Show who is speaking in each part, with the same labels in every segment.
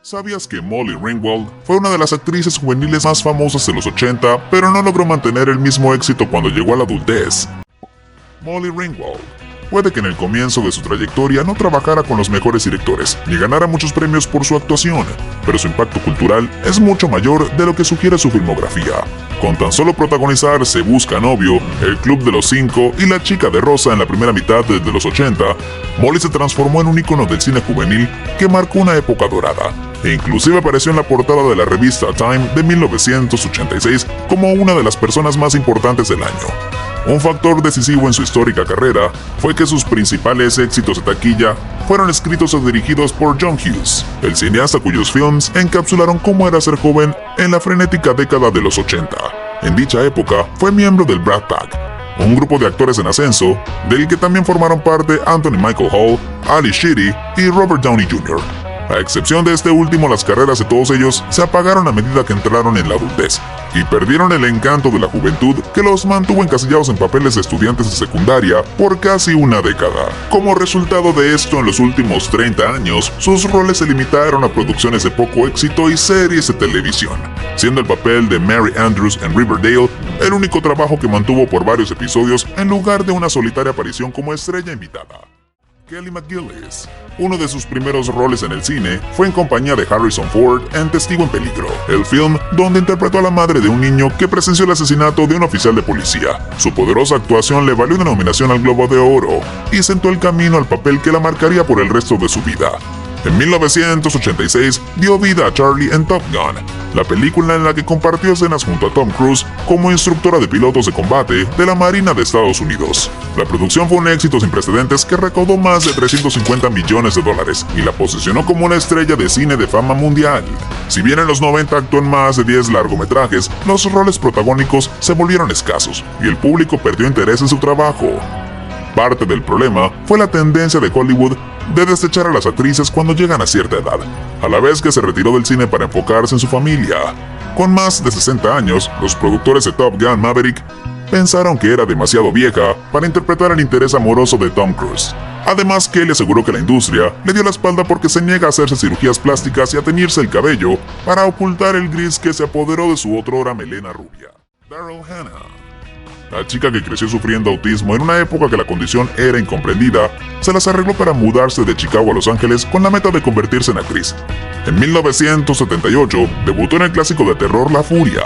Speaker 1: ¿Sabías que Molly Ringwald fue una de las actrices juveniles más famosas de los 80, pero no logró mantener el mismo éxito cuando llegó a la adultez? Molly Ringwald puede que en el comienzo de su trayectoria no trabajara con los mejores directores, ni ganara muchos premios por su actuación, pero su impacto cultural es mucho mayor de lo que sugiere su filmografía. Con tan solo protagonizar Se busca novio, El club de los 5 y La chica de rosa en la primera mitad de los 80, Molly se transformó en un ícono del cine juvenil que marcó una época dorada, e inclusive apareció en la portada de la revista Time de 1986 como una de las personas más importantes del año. Un factor decisivo en su histórica carrera fue que sus principales éxitos de taquilla fueron escritos o dirigidos por John Hughes, el cineasta cuyos films encapsularon cómo era ser joven en la frenética década de los 80. En dicha época fue miembro del Brat Pack, un grupo de actores en ascenso, del que también formaron parte Anthony Michael Hall, Ali Sheedy y Robert Downey Jr. A excepción de este último, las carreras de todos ellos se apagaron a medida que entraron en la adultez, y perdieron el encanto de la juventud que los mantuvo encasillados en papeles de estudiantes de secundaria por casi una década. Como resultado de esto, en los últimos 30 años, sus roles se limitaron a producciones de poco éxito y series de televisión, siendo el papel de Mary Andrews en Riverdale el único trabajo que mantuvo por varios episodios en lugar de una solitaria aparición como estrella invitada. Kelly McGillis. Uno de sus primeros roles en el cine fue en compañía de Harrison Ford en Testigo en Peligro, el film donde interpretó a la madre de un niño que presenció el asesinato de un oficial de policía. Su poderosa actuación le valió una nominación al Globo de Oro y sentó el camino al papel que la marcaría por el resto de su vida. En 1986 dio vida a Charlie en Top Gun, la película en la que compartió escenas junto a Tom Cruise como instructora de pilotos de combate de la Marina de Estados Unidos. La producción fue un éxito sin precedentes que recaudó más de $350 millones y la posicionó como una estrella de cine de fama mundial. Si bien en los 90 actuó en más de 10 largometrajes, los roles protagónicos se volvieron escasos y el público perdió interés en su trabajo. Parte del problema fue la tendencia de Hollywood de desechar a las actrices cuando llegan a cierta edad, a la vez que se retiró del cine para enfocarse en su familia. Con más de 60 años, los productores de Top Gun Maverick pensaron que era demasiado vieja para interpretar el interés amoroso de Tom Cruise. Además, Kelly aseguró que la industria le dio la espalda porque se niega a hacerse cirugías plásticas y a teñirse el cabello para ocultar el gris que se apoderó de su otrora melena rubia. Daryl Hannah. La chica que creció sufriendo autismo en una época que la condición era incomprendida, se las arregló para mudarse de Chicago a Los Ángeles con la meta de convertirse en actriz. En 1978, debutó en el clásico de terror La Furia,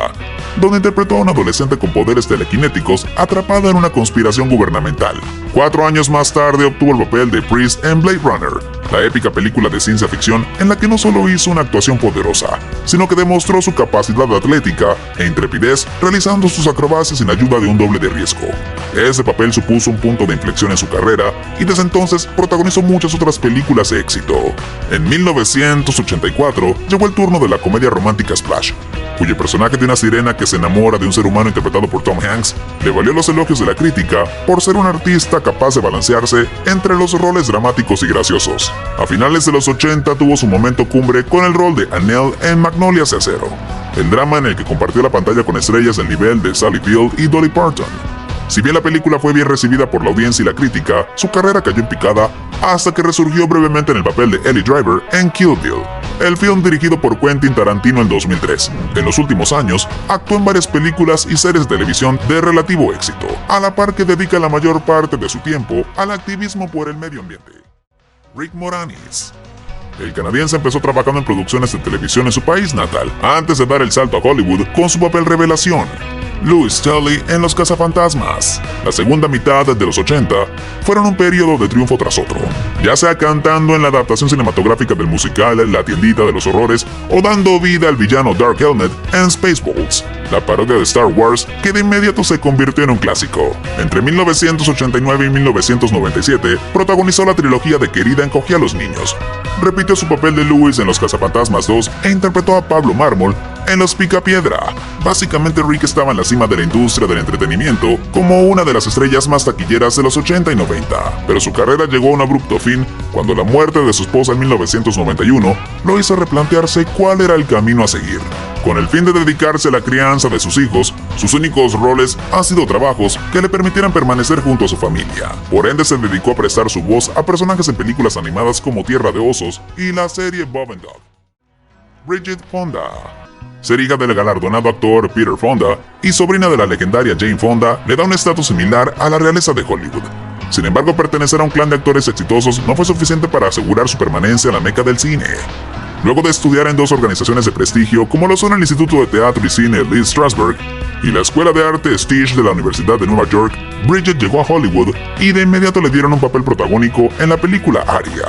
Speaker 1: donde interpretó a una adolescente con poderes telequinéticos atrapada en una conspiración gubernamental. 4 años más tarde obtuvo el papel de Priest en Blade Runner, la épica película de ciencia ficción en la que no solo hizo una actuación poderosa, sino que demostró su capacidad atlética e intrepidez realizando sus acrobacias sin ayuda de un doble de riesgo. Ese papel supuso un punto de inflexión en su carrera y desde entonces protagonizó muchas otras películas de éxito. En 1984 llegó el turno de la comedia romántica Splash, cuyo personaje de una sirena que se enamora de un ser humano interpretado por Tom Hanks le valió los elogios de la crítica por ser un artista capaz de balancearse entre los roles dramáticos y graciosos. A finales de los 80 tuvo su momento cumbre con el rol de Annelle en Magnolias de Acero, el drama en el que compartió la pantalla con estrellas del nivel de Sally Field y Dolly Parton. Si bien la película fue bien recibida por la audiencia y la crítica, su carrera cayó en picada hasta que resurgió brevemente en el papel de Ellie Driver en Kill Bill, el film dirigido por Quentin Tarantino en 2003. En los últimos años, actuó en varias películas y series de televisión de relativo éxito, a la par que dedica la mayor parte de su tiempo al activismo por el medio ambiente. Rick Moranis. El canadiense empezó trabajando en producciones de televisión en su país natal, antes de dar el salto a Hollywood con su papel revelación, Louis Tully en Los Cazafantasmas. La segunda mitad de los 80 fueron un periodo de triunfo tras otro, ya sea cantando en la adaptación cinematográfica del musical La tiendita de los horrores o dando vida al villano Dark Helmet en Spaceballs, la parodia de Star Wars que de inmediato se convirtió en un clásico. Entre 1989 y 1997 protagonizó la trilogía de Querida encogía a los niños, repitió su papel de Louis en Los Cazafantasmas 2 e interpretó a Pablo Mármol en Los Picapiedra. Básicamente Rick estaba en la cima de la industria del entretenimiento como una de las estrellas más taquilleras de los 80 y 90, pero su carrera llegó a un abrupto fin cuando la muerte de su esposa en 1991 lo hizo replantearse cuál era el camino a seguir. Con el fin de dedicarse a la crianza de sus hijos, sus únicos roles han sido trabajos que le permitieran permanecer junto a su familia. Por ende se dedicó a prestar su voz a personajes en películas animadas como Tierra de Osos y la serie Bob and Dog. Bridget Fonda. Ser hija del galardonado actor Peter Fonda y sobrina de la legendaria Jane Fonda le da un estatus similar a la realeza de Hollywood. Sin embargo, pertenecer a un clan de actores exitosos no fue suficiente para asegurar su permanencia en la meca del cine. Luego de estudiar en dos organizaciones de prestigio como lo son el Instituto de Teatro y Cine Lee Strasberg y la Escuela de Arte Stitch de la Universidad de Nueva York, Bridget llegó a Hollywood y de inmediato le dieron un papel protagónico en la película Aria.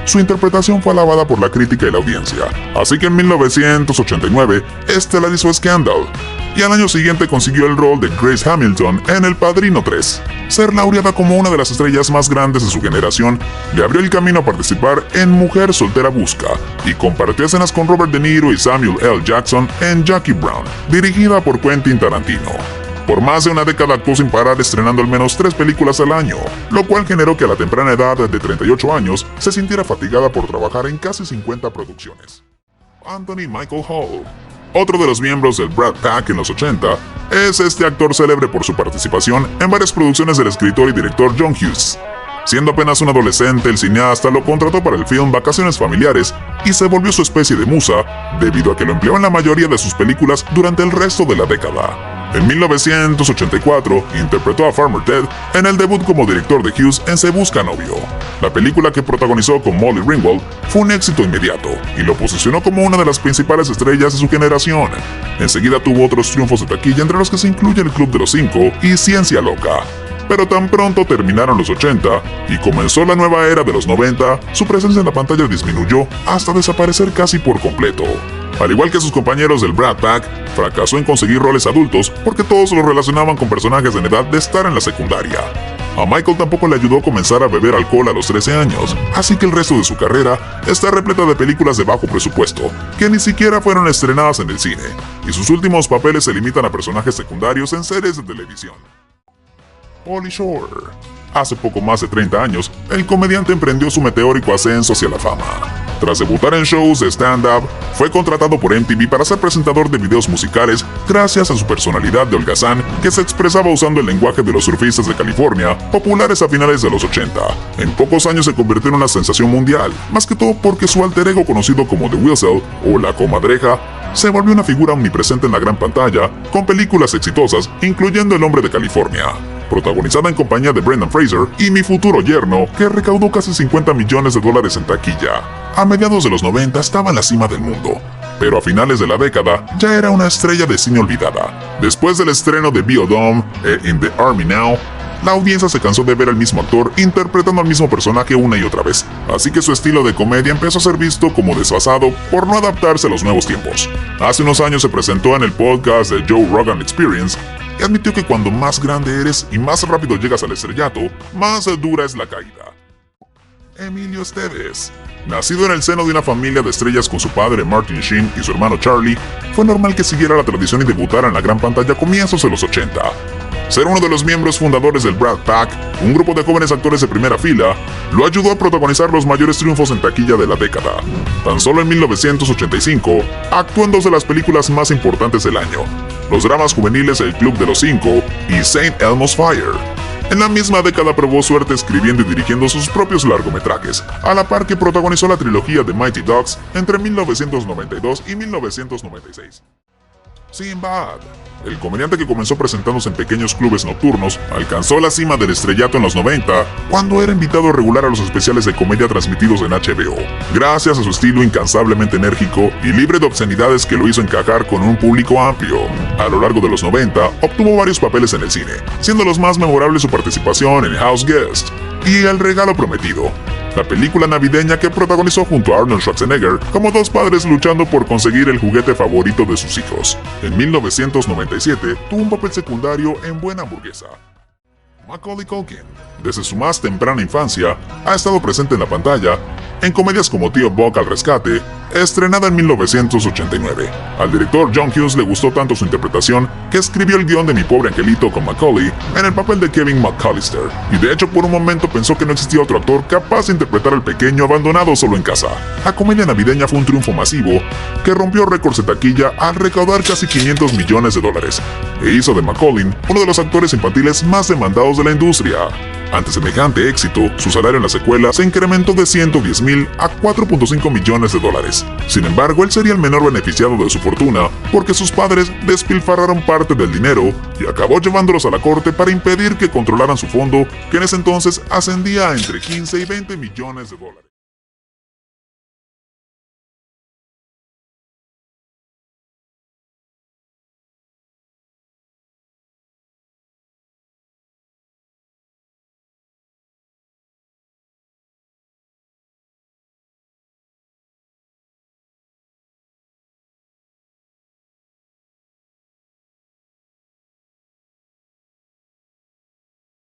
Speaker 1: Su interpretación fue alabada por la crítica y la audiencia, así que en 1989 estelarizó Scandal, y al año siguiente consiguió el rol de Grace Hamilton en El Padrino 3. Ser laureada como una de las estrellas más grandes de su generación le abrió el camino a participar en Mujer Soltera Busca, y compartió escenas con Robert De Niro y Samuel L. Jackson en Jackie Brown, dirigida por Quentin Tarantino. Por más de una década actuó sin parar estrenando al menos 3 películas al año, lo cual generó que a la temprana edad de 38 años se sintiera fatigada por trabajar en casi 50 producciones. Anthony Michael Hall. Otro de los miembros del Brat Pack en los 80 es este actor célebre por su participación en varias producciones del escritor y director John Hughes. Siendo apenas un adolescente, el cineasta lo contrató para el film Vacaciones Familiares y se volvió su especie de musa debido a que lo empleó en la mayoría de sus películas durante el resto de la década. En 1984, interpretó a Farmer Ted en el debut como director de Hughes en Se Busca Novio. La película, que protagonizó con Molly Ringwald, fue un éxito inmediato y lo posicionó como una de las principales estrellas de su generación. Enseguida tuvo otros triunfos de taquilla, entre los que se incluye El Club de los Cinco y Ciencia Loca. Pero tan pronto terminaron los 80 y comenzó la nueva era de los 90, su presencia en la pantalla disminuyó hasta desaparecer casi por completo. Al igual que sus compañeros del Brat Pack, fracasó en conseguir roles adultos porque todos lo relacionaban con personajes en edad de estar en la secundaria. A Michael tampoco le ayudó a comenzar a beber alcohol a los 13 años, así que el resto de su carrera está repleta de películas de bajo presupuesto, que ni siquiera fueron estrenadas en el cine, y sus últimos papeles se limitan a personajes secundarios en series de televisión. Pauly Shore. Hace poco más de 30 años, el comediante emprendió su meteórico ascenso hacia la fama. Tras debutar en shows de stand-up, fue contratado por MTV para ser presentador de videos musicales gracias a su personalidad de holgazán que se expresaba usando el lenguaje de los surfistas de California, populares a finales de los 80. En pocos años se convirtió en una sensación mundial, más que todo porque su alter ego conocido como The Weasel o La Comadreja se volvió una figura omnipresente en la gran pantalla, con películas exitosas, incluyendo El Hombre de California, protagonizada en compañía de Brendan Fraser, y Mi Futuro Yerno, que recaudó casi $50 millones en taquilla. A mediados de los 90 estaba en la cima del mundo, pero a finales de la década ya era una estrella de cine olvidada. Después del estreno de Biodome e In the Army Now, la audiencia se cansó de ver al mismo actor interpretando al mismo personaje una y otra vez, así que su estilo de comedia empezó a ser visto como desfasado por no adaptarse a los nuevos tiempos. Hace unos años se presentó en el podcast de Joe Rogan Experience y admitió que cuando más grande eres y más rápido llegas al estrellato, más dura es la caída. Emilio Estevez. Nacido en el seno de una familia de estrellas con su padre Martin Sheen y su hermano Charlie, fue normal que siguiera la tradición y debutara en la gran pantalla a comienzos de los 80. Ser uno de los miembros fundadores del Brat Pack, un grupo de jóvenes actores de primera fila, lo ayudó a protagonizar los mayores triunfos en taquilla de la década. Tan solo en 1985, actuó en 2 de las películas más importantes del año, los dramas juveniles El Club de los Cinco y St. Elmo's Fire. En la misma década probó suerte escribiendo y dirigiendo sus propios largometrajes, a la par que protagonizó la trilogía de Mighty Ducks entre 1992 y 1996. Sinbad. El comediante, que comenzó presentándose en pequeños clubes nocturnos, alcanzó la cima del estrellato en los 90 cuando era invitado regular a los especiales de comedia transmitidos en HBO, gracias a su estilo incansablemente enérgico y libre de obscenidades que lo hizo encajar con un público amplio. A lo largo de los 90 obtuvo varios papeles en el cine, siendo los más memorables su participación en House Guest y El Regalo Prometido, la película navideña que protagonizó junto a Arnold Schwarzenegger como 2 padres luchando por conseguir el juguete favorito de sus hijos. En 1997 tuvo un papel secundario en Buena Hamburguesa. Macaulay Culkin, desde su más temprana infancia, ha estado presente en la pantalla en comedias como Tío Buck al Rescate, estrenada en 1989. Al director John Hughes le gustó tanto su interpretación que escribió el guión de Mi Pobre Angelito con Macaulay en el papel de Kevin McAllister, y de hecho por un momento pensó que no existía otro actor capaz de interpretar al pequeño abandonado solo en casa. La comedia navideña fue un triunfo masivo que rompió récords de taquilla al recaudar casi $500 millones e hizo de Macaulay uno de los actores infantiles más demandados de la industria. Ante semejante éxito, su salario en la secuela se incrementó de $110,000 a $4.5 millones. dólares. Sin embargo, él sería el menor beneficiado de su fortuna, porque sus padres despilfarraron parte del dinero y acabó llevándolos a la corte para impedir que controlaran su fondo, que en ese entonces ascendía a entre 15 y 20 millones de dólares.